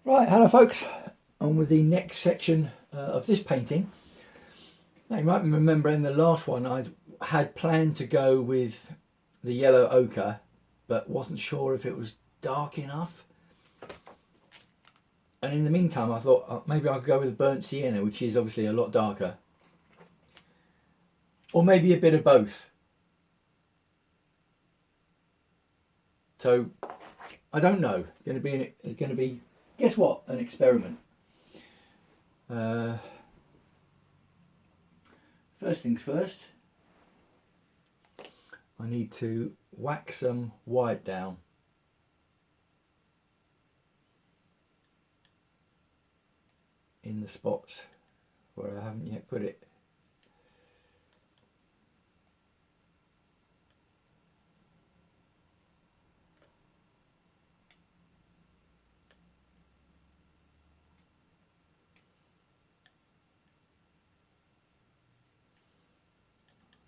Right, hello folks. On with the next section of this painting. Now you might remember in the last one I had planned to go with the yellow ochre, but wasn't sure if it was dark enough. And in the meantime I thought maybe I could go with burnt sienna, which is obviously a lot darker. Or maybe a bit of both. So I don't know. It's going to be guess what? An experiment. First things first, I need to whack some white down. In the spots where I haven't yet put it.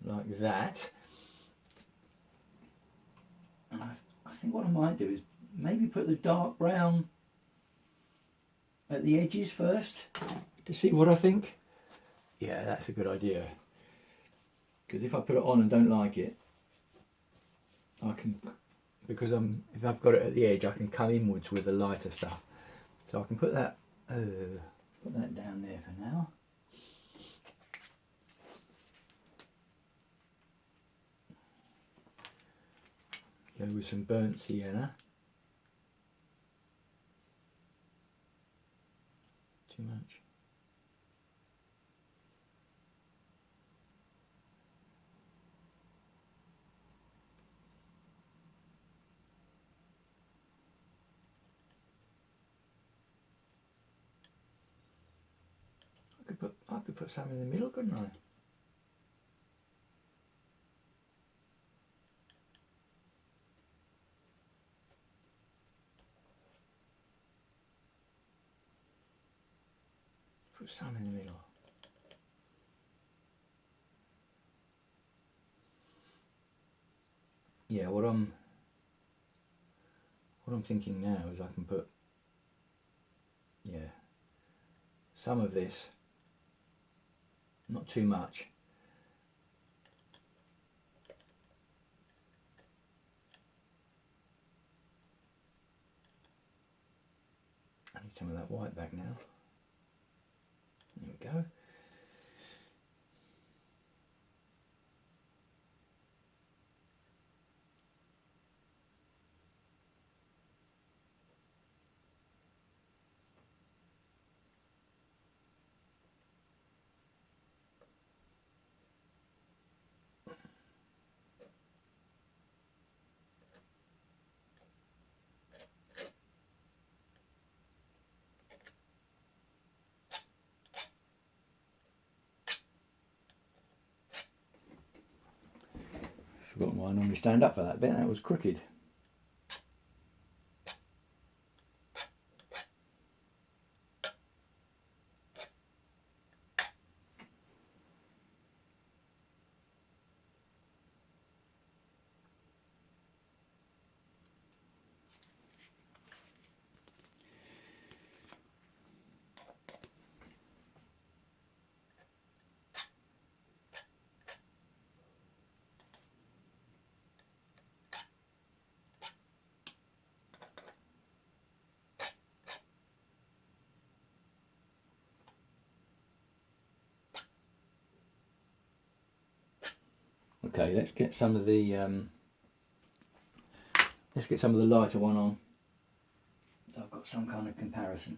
Like that. And I think what I might do is maybe put the dark brown at the edges first to see what I think. Yeah, that's a good idea. Because if I put it on and don't like it, I can, because if I've got it at the edge, I can come inwards with the lighter stuff. So I can put that down there for now. Go with some burnt sienna. Too much. I could put some in the middle, couldn't I? Put some in the middle. Yeah, what I'm thinking now is I can put some of this, not too much. I need some of that white back now. There we go. Forgotten why I normally stand up for that bit, that was crooked. Okay, let's get some of the lighter one on. So I've got some kind of comparison.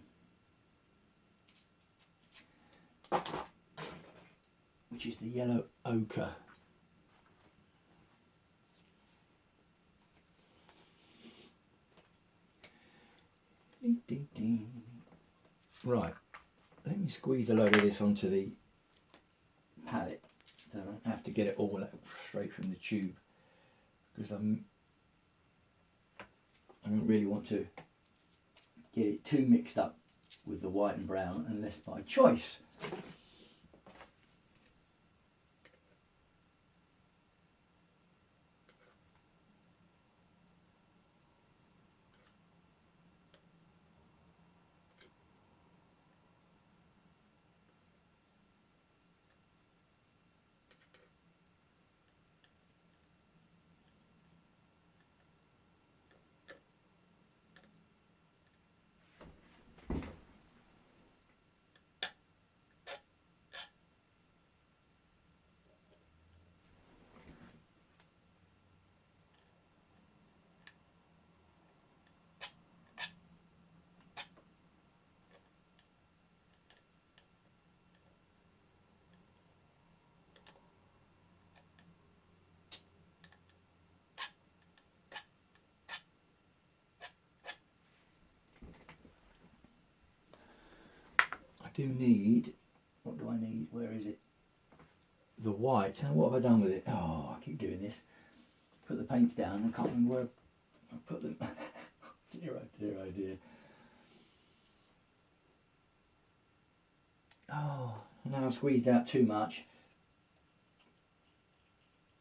Which is the yellow ochre. Ding, ding, ding. Right, let me squeeze a load of this onto the palette so I don't have to get it all straight from the tube, because I don't really want to get it too mixed up with the white and brown unless by choice. do need, what do I need? Where is it? The white. Now what have I done with it? Oh, I keep doing this. Put the paints down. I can't remember where I put them. Dear, oh dear, oh dear. Oh, now I've squeezed out too much.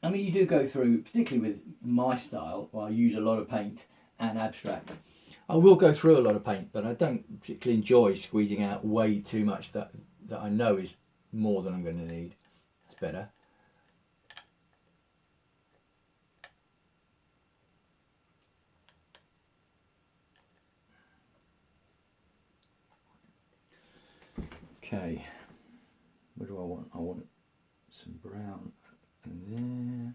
I mean, you do go through, particularly with my style, where I use a lot of paint and abstract. I will go through a lot of paint, but I don't particularly enjoy squeezing out way too much that I know is more than I'm going to need. That's better. Okay, what do I want? I want some brown in there.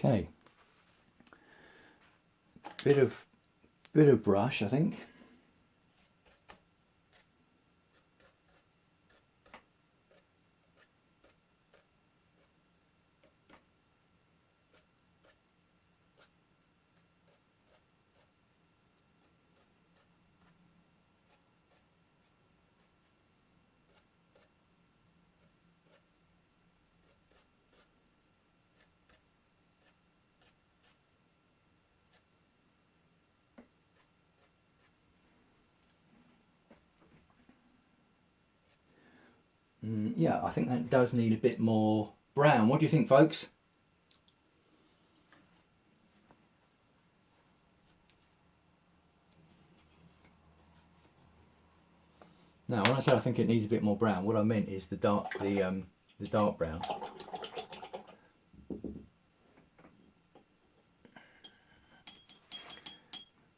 Okay, bit of brush, I think. Yeah, I think that does need a bit more brown. What do you think, folks? Now, when I said I think it needs a bit more brown, what I meant is the dark brown.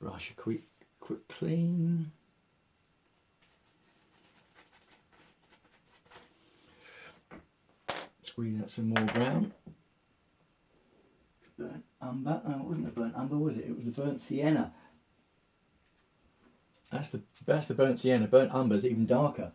Brush a quick clean. Squeeze out some more brown. Burnt umber. No, it wasn't a burnt umber, was it? It was a burnt sienna. That's the burnt sienna. Burnt umber's even darker.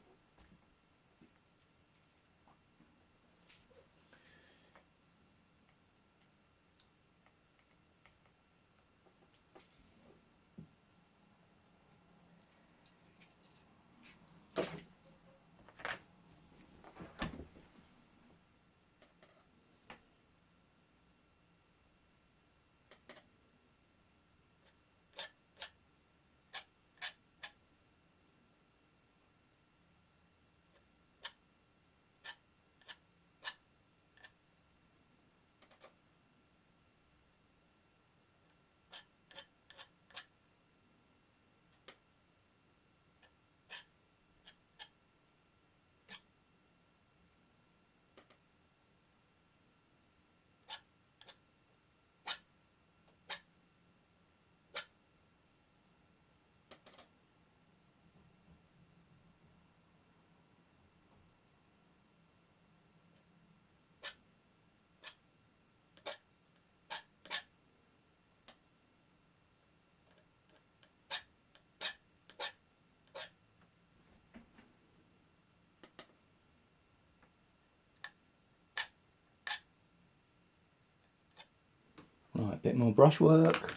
Right, a bit more brushwork.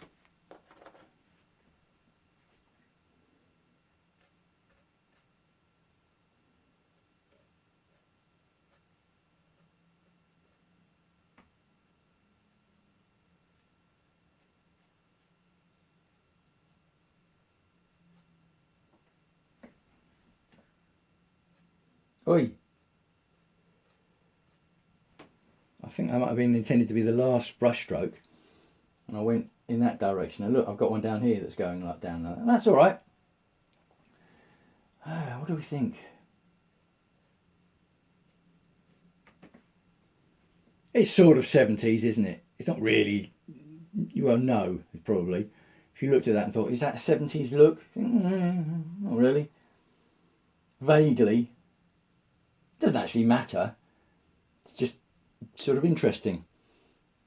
Oi! I think that might have been intended to be the last brush stroke, and I went in that direction. And look, I've got one down here that's going like down there. That's all right. What do we think? It's sort of 70s, isn't it? It's not really, well, no, probably. If you looked at that and thought, is that a 70s look? Not really. Vaguely. Doesn't actually matter. It's just sort of interesting.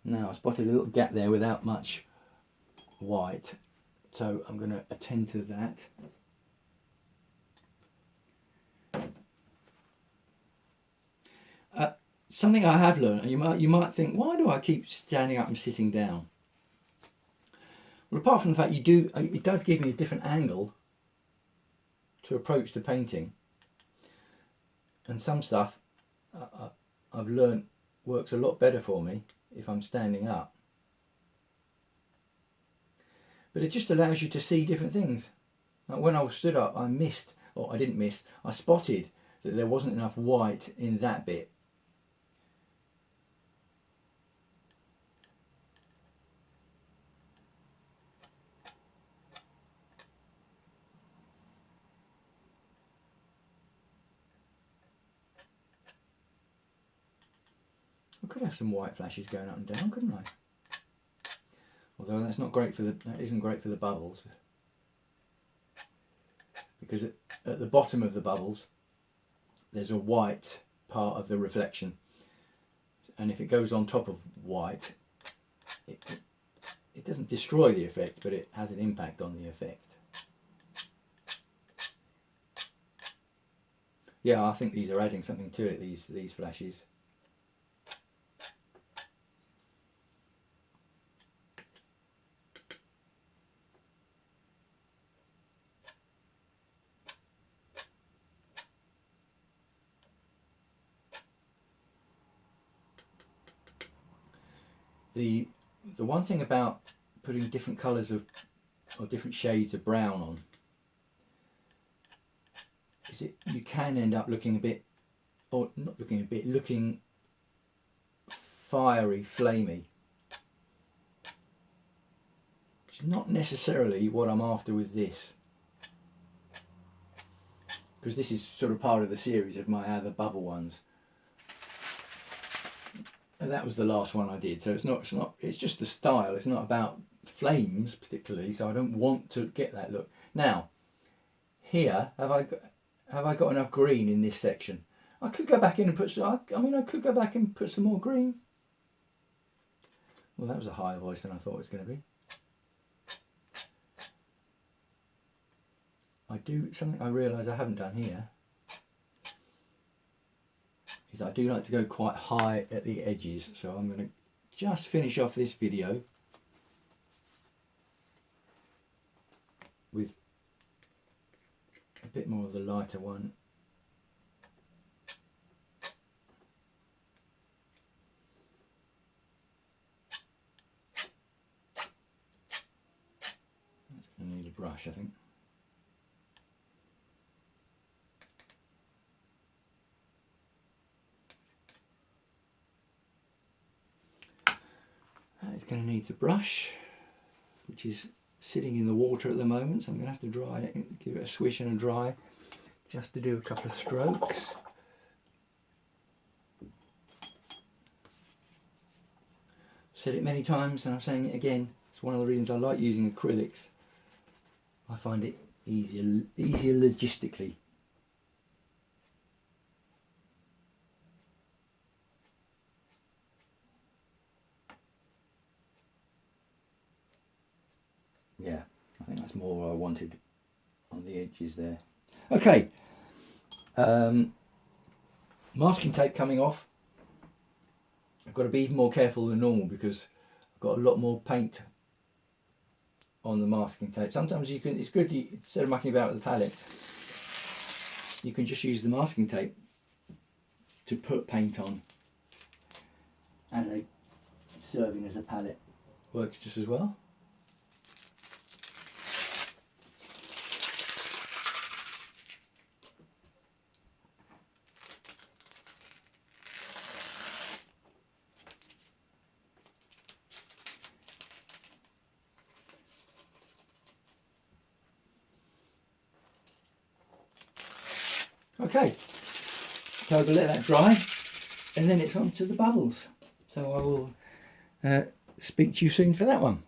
Now I spotted a little gap there without much white, so I'm going to attend to that. Something I have learned, and you might think, why do I keep standing up and sitting down? Well, apart from the fact it does give me a different angle to approach the painting, and some stuff I've learned works a lot better for me if I'm standing up. But it just allows you to see different things. Like when I was stood up, I spotted that there wasn't enough white in that bit. I could have some white flashes going up and down, couldn't I? Although that isn't great for the bubbles, because at the bottom of the bubbles there's a white part of the reflection, and if it goes on top of white, it doesn't destroy the effect, but it has an impact on the effect. Yeah, I think these are adding something to it, these flashes. The one thing about putting different colours or different shades of brown on is you can end up looking looking fiery, flamey. Which is not necessarily what I'm after with this, because this is sort of part of the series of my other bubble ones. And that was the last one I did, so it's just the style. It's not about flames particularly, so I don't want to get that look. Now, here, have I got enough green in this section? I could go back in and put some, I could go back and put some more green. Well, that was a higher voice than I thought it was going to be. Something I realise I haven't done here is I do like to go quite high at the edges, so I'm going to just finish off this video with a bit more of the lighter one. That's going to need a brush, I think. It's going to need the brush, which is sitting in the water at the moment, so I'm going to have to dry it, give it a swish and a dry, just to do a couple of strokes. I've said it many times and I'm saying it again, it's one of the reasons I like using acrylics. I find it easier logistically. Yeah, I think that's more what I wanted on the edges there. Okay, masking tape coming off. I've got to be even more careful than normal because I've got a lot more paint on the masking tape. Sometimes it's good, instead of mucking about with the palette, you can just use the masking tape to put paint on serving as a palette. Works just as well. Okay, so I'll let that dry and then it's on to the bubbles. So I will speak to you soon for that one.